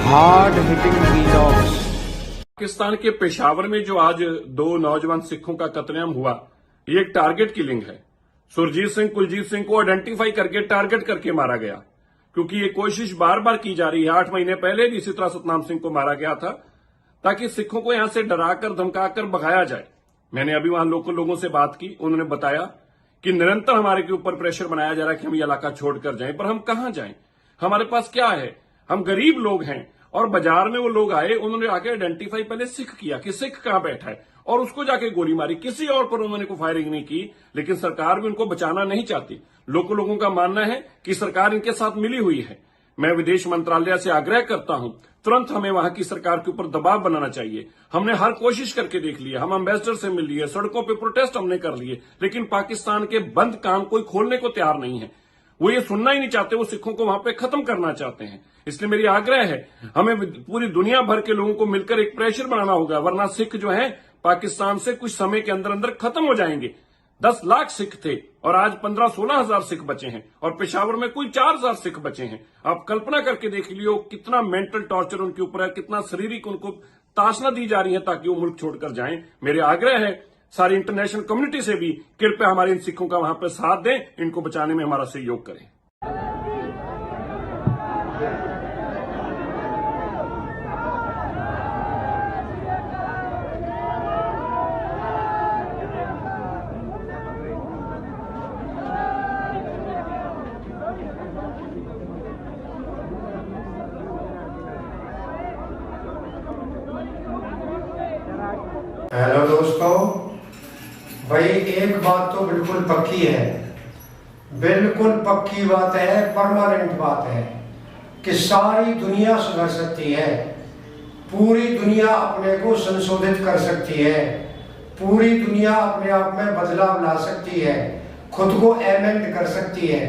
Hard hitting vlogs. Pakistan के पेशावर में जो आज दो नौजवान सिखों का कत्लेआम हुआ, ये एक टारगेट किलिंग है। सुरजीत सिंह कुलजीत सिंह को आइडेंटिफाई करके टारगेट करके मारा गया, क्योंकि ये कोशिश बार बार की जा रही है। 8 महीने पहले भी इसी तरह सतनाम सिंह को मारा गया था, ताकि सिखों को यहां से डराकर धमकाकर भगाया जाए। मैंने अभी वहां लोगों से बात की, उन्होंने बताया कि निरंतर हमारे के ऊपर प्रेशर बनाया जा रहा है कि हम ये इलाका छोड़कर जाएं, पर हम कहां जाएं? हमारे पास क्या है? हम गरीब लोग हैं। और बाजार में वो लोग आए, उन्होंने आके आइडेंटिफाई पहले सिख किया कि सिख कहां बैठा है, और उसको जाके गोली मारी। किसी और पर उन्होंने कोई फायरिंग नहीं की, लेकिन सरकार भी उनको बचाना नहीं चाहती। लोगों का मानना है कि सरकार इनके साथ मिली हुई है। मैं विदेश मंत्रालय से आग्रह करता हूं, तुरंत हमें वहां की सरकार के ऊपर दबाव बनाना चाहिए। हमने हर कोशिश करके देख लिया, हम एम्बेसडर से मिल लिए, सड़कों पे प्रोटेस्ट हमने कर लिए, लेकिन पाकिस्तान के बंद काम कोई खोलने को तैयार नहीं है। वो ये सुनना ही नहीं चाहते, वो सिखों को वहां पे खत्म करना चाहते हैं। इसलिए मेरी आग्रह है, हमें पूरी दुनिया भर के लोगों को मिलकर एक प्रेशर बनाना होगा, वरना सिख जो है पाकिस्तान से कुछ समय के अंदर अंदर खत्म हो जाएंगे। 10 लाख सिख थे और आज 15-16 हजार सिख बचे हैं, और पेशावर में कुल 4,000 सिख बचे हैं। आप कल्पना करके देख लियो कितना मेंटल टॉर्चर उनके ऊपर है, कितना शारीरिक उनको ताशना दी जा रही है ताकि वो मुल्क छोड़कर जाएं। मेरे आग्रह है सारी इंटरनेशनल कम्युनिटी से भी, कृपया हमारे इन सिखों का वहां पर साथ दें, इनको बचाने में हमारा सहयोग करें। हेलो दोस्तों, भाई एक बात तो बिल्कुल पक्की है, बिल्कुल पक्की बात है, परमानेंट बात है कि सारी दुनिया सुधर सकती है। पूरी दुनिया अपने को संशोधित कर सकती है, पूरी दुनिया अपने आप में बदलाव ला सकती है, खुद को एमेंड कर सकती है।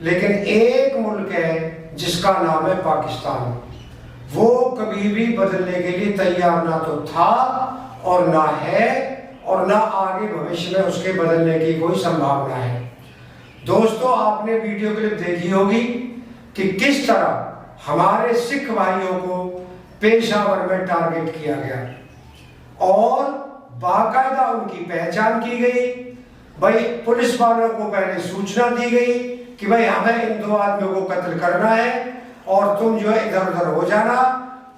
लेकिन एक मुल्क है जिसका नाम है पाकिस्तान, वो कभी भी बदलने के लिए तैयार ना तो था और ना है, और ना आगे भविष्य में उसके बदलने की कोई संभावना है। दोस्तों, आपने वीडियो क्लिप देखी होगी कि किस तरह हमारे सिख भाइयों को पेशावर में टारगेट किया गया और बाकायदा उनकी पहचान की गई। भाई पुलिस वालों को पहले सूचना दी गई कि भाई हमें इन 2 आदमियों को कत्ल करना है और तुम जो है इधर उधर हो जाना।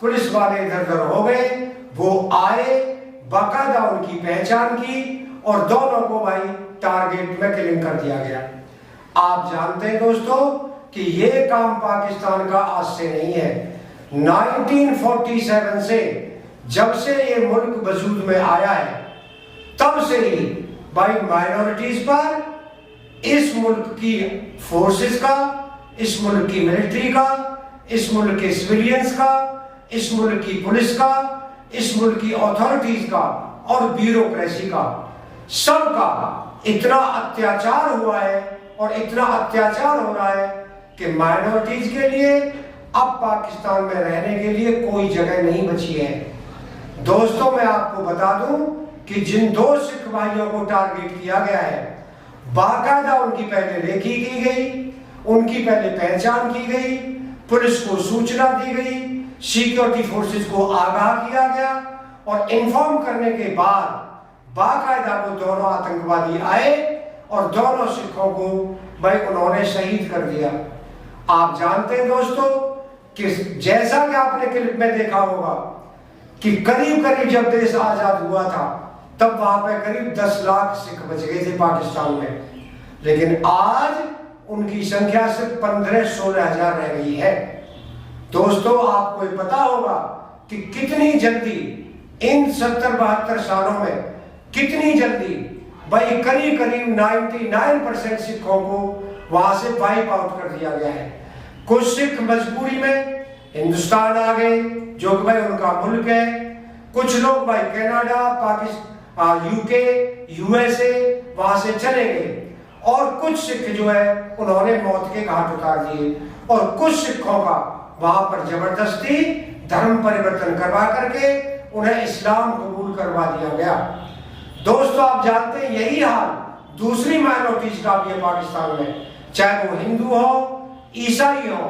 पुलिस वाले इधर उधर हो गए, वो आए, बाकायदा उनकी पहचान की और दोनों को भाई टारगेट में किलिंग कर दिया गया। आप जानते हैं दोस्तों कि ये काम पाकिस्तान का आज से नहीं है। 1947 से, जब से ये मुल्क वजूद में आया है, तब से ही भाई माइनॉरिटीज पर, इस मुल्क की फोर्सेस का, इस मुल्क की मिलिट्री का, इस मुल्क के सिविलियंस का, इस मुल्क की पुलिस का, इस मुल्क की अथॉरिटीज का और ब्यूरोक्रेसी का, सबका इतना अत्याचार हुआ है और इतना अत्याचार हो रहा है कि माइनॉरिटीज के लिए अब पाकिस्तान में रहने के लिए कोई जगह नहीं बची है। दोस्तों, मैं आपको बता दूं कि जिन 2 सिख भाइयों को टारगेट किया गया है, बाकायदा उनकी पहले रेकी की गई, उनकी पहले पहचान की गई, पुलिस को सूचना दी गई, सिक्योरिटी फोर्सेस को आगाह किया गया और इन्फॉर्म करने के बाद बाकायदा वो दोनों आतंकवादी आए और दोनों सिखों को भाई उन्होंने शहीद कर दिया। आप जानते हैं दोस्तों कि जैसा कि आपने क्लिप में देखा होगा कि करीब करीब जब देश आजाद हुआ था, तब वहां पे करीब 10 लाख सिख बच गए थे पाकिस्तान में, लेकिन आज उनकी संख्या सिर्फ 15-16 हजार रह गई है। दोस्तों, आपको पता होगा कि कितनी जल्दी इन 70-72 सालों में, कितनी जल्दी भाई करीब करीब 99% सिखों को वहां से वाइप आउट कर दिया गया है। कुछ सिख मजबूरी में हिंदुस्तान आ गए, जो कि भाई उनका मुल्क है। कुछ लोग भाई कनाडा, पाकिस्तान, यूके, यूएसए वहां से चले गए, और कुछ सिख जो है उन्होंने मौत के घाट उतार दिए, और कुछ सिखों का वहां पर जबरदस्ती धर्म परिवर्तन करवा करके उन्हें इस्लाम कबूल करवा दिया गया। दोस्तों, आप जानते हैं यही हाल दूसरी माइनॉरिटीज का भी है पाकिस्तान में, चाहे वो हिंदू हो, ईसाई हो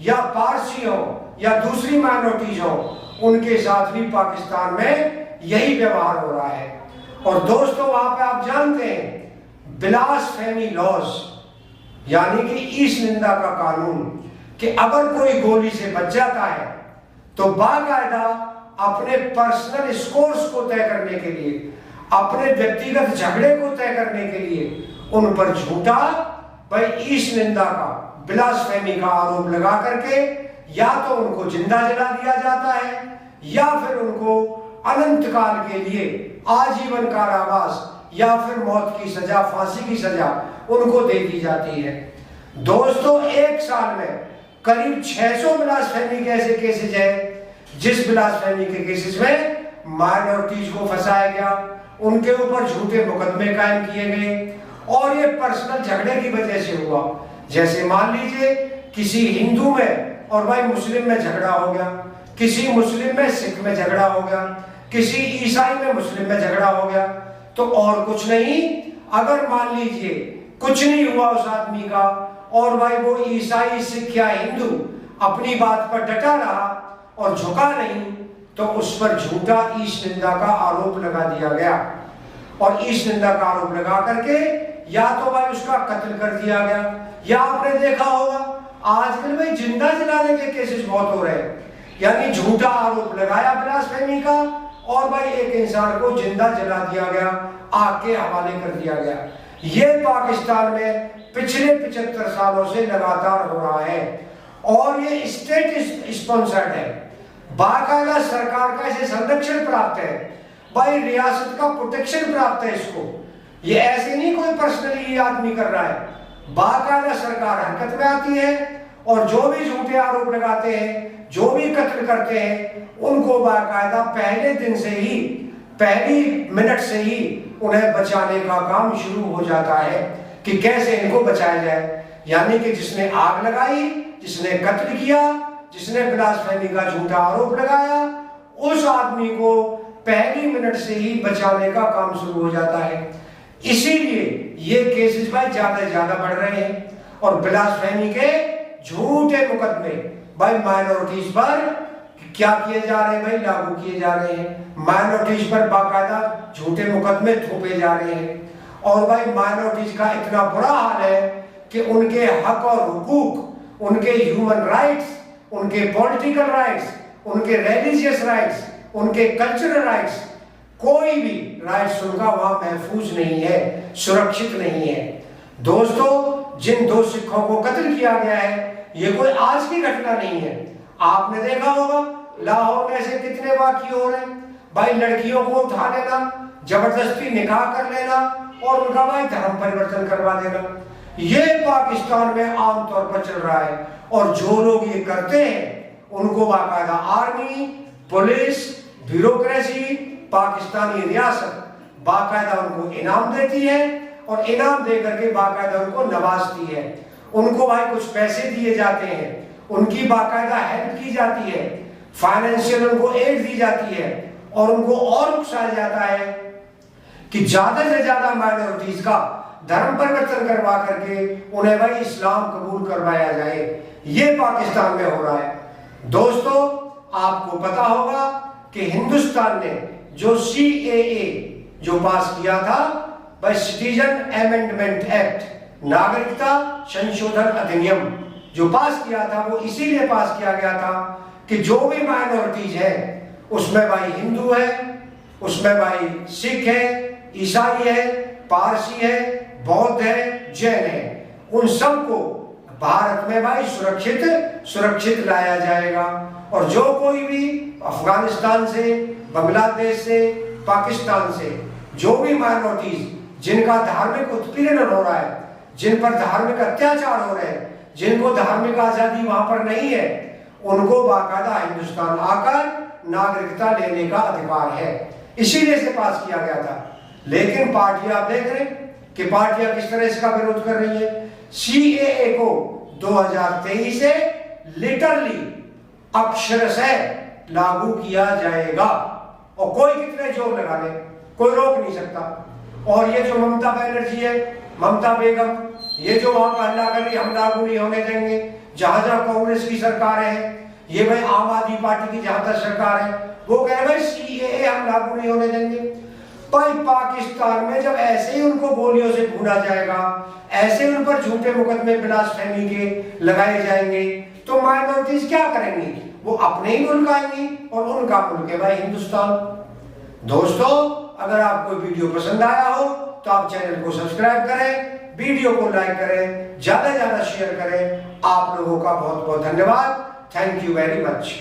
या पारसी हो या दूसरी माइनॉरिटीज हो, उनके साथ भी पाकिस्तान में यही व्यवहार हो रहा है। और दोस्तों वहां पे आप जानते हैं ब्लास्फेमी लॉज, यानी कि ईश निंदा का कानून, कि अगर कोई गोली से बच जाता है तो बाकायदा अपने पर्सनल स्कोर्स को तय करने के लिए, अपने व्यक्तिगत झगड़े को तय करने के लिए उन पर झूठा भाई ईश निंदा का, ब्लास्फेमी का आरोप लगा करके या तो उनको जिंदा जला दिया जाता है या फिर उनको अनंत काल के लिए आजीवन कारावास या फिर मौत की सजा, फांसी की सजा उनको दे दी जाती है। दोस्तों एक साल में करीब 600 ब्लास्फेमी के ऐसे केसेज है जिस ब्लास्फेमी के केसेस में माइनॉरिटीज को फंसाया गया, उनके ऊपर झूठे मुकदमे कायम किए गए और ये पर्सनल झगड़े की वजह से हुआ। जैसे मान लीजिए किसी हिंदू में और भाई मुस्लिम में झगड़ा हो गया, किसी मुस्लिम में सिख में झगड़ा हो गया, किसी ईसाई में मुस्लिम में झगड़ा हो गया, तो और कुछ नहीं, अगर मान लीजिए कुछ नहीं हुआ उस आदमी का और भाई वो ईसाई, सिख या हिंदू अपनी बात पर डटा रहा और झुका नहीं, तो उस पर झूठा ईश निंदा का आरोप लगा दिया गया और ईश निंदा का आरोप लगा करके या तो भाई उसका कत्ल कर दिया गया, या आपने देखा होगा आजकल भाई जिंदा जलाने के केसेस बहुत हो रहे हैं, यानी झूठा आरोप लगाया ब्लास्फेमी का और भाई एक इंसान को जिंदा जला दिया गया, आग के हवाले कर दिया गया। ये पाकिस्तान में पिछले 75 सालों से लगातार हो रहा है और ये स्टेट स्पॉन्सर्ड है, बाकायदा सरकार का इसे संरक्षण प्राप्त है, भाई रियासत का प्रोटेक्शन प्राप्त है इसको। ये ऐसे नहीं कोई पर्सनली आदमी कर रहा है, बाकायदा सरकार हरकत में आती है और जो भी झूठे आरोप लगाते हैं, जो भी कत्ल करते हैं, उनको बाकायदा पहले दिन से ही, पहली मिनट से ही उन्हें बचाने का काम शुरू हो जाता है कि कैसे इनको बचाया जाए। यानी कि जिसने आग लगाई, जिसने कत्ल किया, जिसने ब्लास्फेमी का झूठा आरोप लगाया, उस आदमी को पहली मिनट से ही बचाने का काम शुरू हो जाता है। इसीलिए ये केसेस भाई ज्यादा से ज्यादा बढ़ रहे हैं और ब्लास्फेमी के झूठे मुकदमे भाई माइनॉरिटीज पर क्या किए जा रहे हैं, भाई लागू किए जा रहे हैं। माइनॉरिटीज पर बाकायदा झूठे मुकदमे थोपे जा रहे हैं और भाई माइनॉरिटीज का इतना बुरा हाल है कि उनके हक और हुकूक, उनके ह्यूमन राइट्स, उनके पॉलिटिकल राइट्स, उनके रिलीजियस राइट्स, उनके कल्चरल राइट्स, कोई भी राइट्स उनका वहां महफूज नहीं है, सुरक्षित नहीं है। दोस्तों जिन 2 सिखों को कत्ल किया गया है ये कोई आज की घटना नहीं है। आपने देखा होगा लाहौर में ऐसे कितने वाकये हो रहे हैं, भाई लड़कियों को उठा लेना, जबरदस्ती निकाह कर लेना और उनका भाई धर्म परिवर्तन करवा देना, ये पाकिस्तान में आमतौर पर चल रहा है। और जो लोग ये करते हैं उनको बाकायदा आर्मी, पुलिस, ब्यूरोक्रेसी, पाकिस्तानी रियासत बाकायदा उनको इनाम देती है और इनाम दे करके बाकायदा उनको नवाजती है। उनको भाई कुछ पैसे दिए जाते हैं, उनकी बाकायदा हेल्प की जाती है, फाइनेंशियल उनको एड दी जाती है और उनको और उकसाया जाता है कि ज्यादा से ज्यादा माइनॉरिटीज का धर्म परिवर्तन करवा करके उन्हें भाई इस्लाम कबूल करवाया जाए। ये पाकिस्तान में हो रहा है। दोस्तों आपको पता होगा कि हिंदुस्तान ने जो CAA जो पास किया था, भाई सिटीजन अमेंडमेंट एक्ट, नागरिकता संशोधन अधिनियम जो पास किया था, वो इसीलिए पास किया गया था कि जो भी माइनॉरिटीज है उसमें भाई हिंदू है, उसमें भाई सिख है, ईसाई है, पारसी है, बौद्ध है, जैन है, उन सबको भारत में भाई सुरक्षित लाया जाएगा। और जो कोई भी अफगानिस्तान से, बांग्लादेश से, पाकिस्तान से जो भी माइनॉरिटीज जिनका धार्मिक उत्पीड़न हो रहा है, जिन पर धार्मिक अत्याचार हो रहे हैं, जिनको धार्मिक आजादी वहां पर नहीं है, उनको बाकायदा हिंदुस्तान आकर नागरिकता लेने का अधिकार है। इसीलिए इसे पास किया गया था। लेकिन पार्टियां आप देख रहे कि पार्टियां किस तरह इसका विरोध कर रही है। CAA को 2023 से लिटरली अक्षरशः लागू किया जाएगा और कोई कितने जोर लगा ले, कोई रोक नहीं सकता। और ये जो ममता बनर्जी है, ममता बेगम, ये जो वहां पर हल्ला कर रही, हम लागू नहीं होने देंगे, जहां जहां कांग्रेस की सरकार है, ये भाई आम आदमी पार्टी की जहां तक सरकार है, वो कह रहे भाई सीएए हम लागू नहीं होने देंगे। भाई पाकिस्तान में जब ऐसे ही उनको गोलियों से भूना जाएगा, ऐसे उन पर झूठे मुकदमे ब्लास्फेमी के लगाए जाएंगे, तो माइनॉरिटीज क्या करेंगी? वो अपने ही मुल्क आएंगी, और उनका मुल्क है भाई हिंदुस्तान। दोस्तों, अगर आपको वीडियो पसंद आया हो तो आप चैनल को सब्सक्राइब करें, वीडियो को लाइक करें, ज्यादा से ज्यादा शेयर करें। आप लोगों का बहुत बहुत धन्यवाद। Thank you very much.